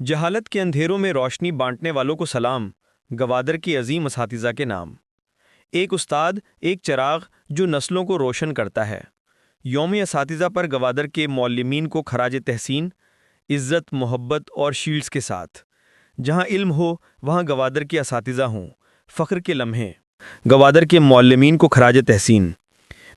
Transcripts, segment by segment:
جہالت کے اندھیروں میں روشنی بانٹنے والوں کو سلام۔ گوادر کے عظیم اساتذہ کے نام۔ ایک استاد، ایک چراغ جو نسلوں کو روشن کرتا ہے۔ یوم اساتذہ پر گوادر کے معلمین کو خراج تحسین، عزت، محبت اور شیلڈز کے ساتھ۔ جہاں علم ہو وہاں گوادر کے اساتذہ ہوں، فخر کے لمحے۔ گوادر کے معلمین کو خراج تحسین۔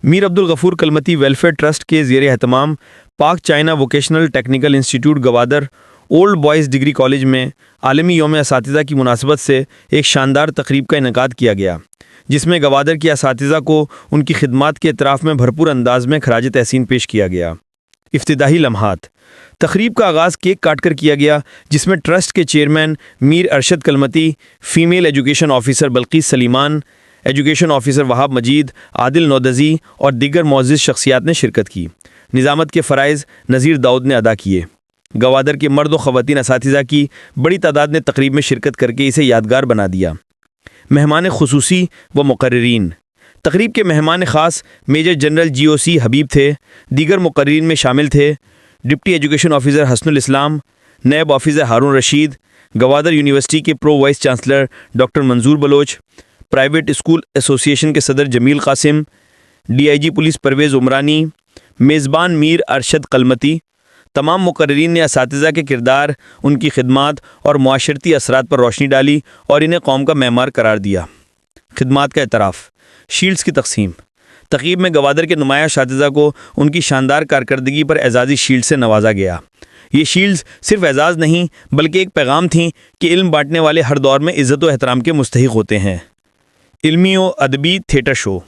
میر عبدالغفور کلمتی ویلفیئر ٹرسٹ کے زیر اہتمام پاک China vocational technical institute Gwadar old boys degree college میں عالمی یوم اساتذہ کی مناسبت سے ایک شاندار تقریب کا انعقاد کیا گیا، جس میں گوادر کے اساتذہ کو ان کی خدمات کے اعتراف میں بھرپور انداز میں خراج تحسین پیش کیا گیا۔ افتتاحی لمحات۔ تقریب کا آغاز کیک کاٹ کر کیا گیا، جس میں ٹرسٹ کے chairman Mir Arshad Kalmati, female education officer Bilquis Suleman, education officer Wahab Majid, Adil Nodezai اور دیگر معزز شخصیات نے شرکت کی۔ نظامت کے فرائض نذیر داؤد نے ادا کیے۔ گوادر کے مرد و خواتین اساتذہ کی بڑی تعداد نے تقریب میں شرکت کر کے اسے یادگار بنا دیا۔ مہمان خصوصی و مقررین۔ تقریب کے مہمان خاص میجر جنرل GOC حبیب تھے۔ دیگر مقررین میں شامل تھے deputy education officer Hassan ul Islam, NAB officer Haroon Rashid, Gwadar university کے pro vice chancellor doctor Manzoor Baloch, private school association کے صدر جمیل قاسم، DIG پولیس پرویز عمرانی، میزبان میر ارشد کلمتی۔ تمام مقررین نے اساتذہ کے کردار، ان کی خدمات اور معاشرتی اثرات پر روشنی ڈالی اور انہیں قوم کا معمار قرار دیا۔ خدمات کا اعتراف۔ شیلڈز کی تقسیم۔ تقریب میں گوادر کے نمایاں اساتذہ کو ان کی شاندار کارکردگی پر اعزازی شیلڈ سے نوازا گیا۔ یہ شیلڈز صرف اعزاز نہیں بلکہ ایک پیغام تھیں کہ علم بانٹنے والے ہر دور میں عزت و احترام کے مستحق ہوتے ہیں۔ علمی و ادبی تھیٹر شو۔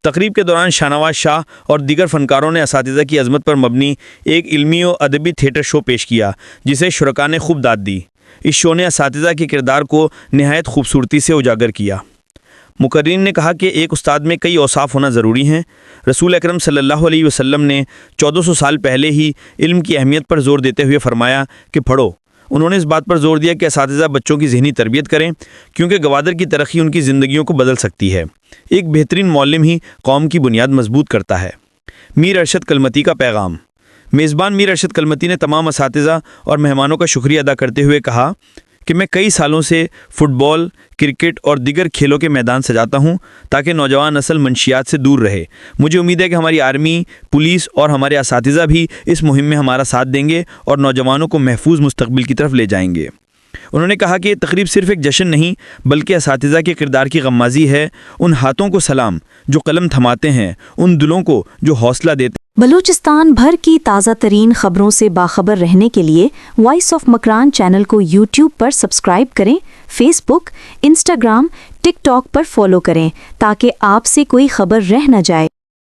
تقریب کے دوران شاہنواز شاہ اور دیگر فنکاروں نے اساتذہ کی عظمت پر مبنی ایک علمی و ادبی تھیٹر شو پیش کیا، جسے شرکاء نے خوب داد دی۔ اس شو نے اساتذہ کے کردار کو نہایت خوبصورتی سے اجاگر کیا۔ مقررین نے کہا کہ ایک استاد میں کئی اوصاف ہونا ضروری ہیں۔ رسول اکرم صلی اللہ علیہ وسلم نے 1400 سال پہلے ہی علم کی اہمیت پر زور دیتے ہوئے فرمایا کہ پڑھو۔ انہوں نے اس بات پر زور دیا کہ اساتذہ بچوں کی ذہنی تربیت کریں، کیونکہ گوادر کی ترقی ان کی زندگیوں کو بدل سکتی ہے۔ ایک بہترین معلم ہی قوم کی بنیاد مضبوط کرتا ہے۔ میر ارشد کلمتی کا پیغام۔ میزبان میر ارشد کلمتی نے تمام اساتذہ اور مہمانوں کا شکریہ ادا کرتے ہوئے کہا کہ میں کئی سالوں سے فٹ بال، کرکٹ اور دیگر کھیلوں کے میدان سجاتا ہوں تاکہ نوجوان نسل منشیات سے دور رہے۔ مجھے امید ہے کہ ہماری آرمی، پولیس اور ہمارے اساتذہ بھی اس مہم میں ہمارا ساتھ دیں گے اور نوجوانوں کو محفوظ مستقبل کی طرف لے جائیں گے۔ انہوں نے کہا کہ یہ تقریب صرف ایک جشن نہیں بلکہ اساتذہ کے کردار کی غمازی ہے۔ ان ہاتھوں کو سلام جو قلم تھماتے ہیں، ان دلوں کو جو حوصلہ دیتے ہیں۔ بلوچستان بھر کی تازہ ترین خبروں سے باخبر رہنے کے لیے وائس آف مکران چینل کو YouTube پر سبسکرائب کریں، فیس بک، انسٹاگرام، ٹک ٹاک پر فالو کریں تاکہ آپ سے کوئی خبر رہ نہ جائے۔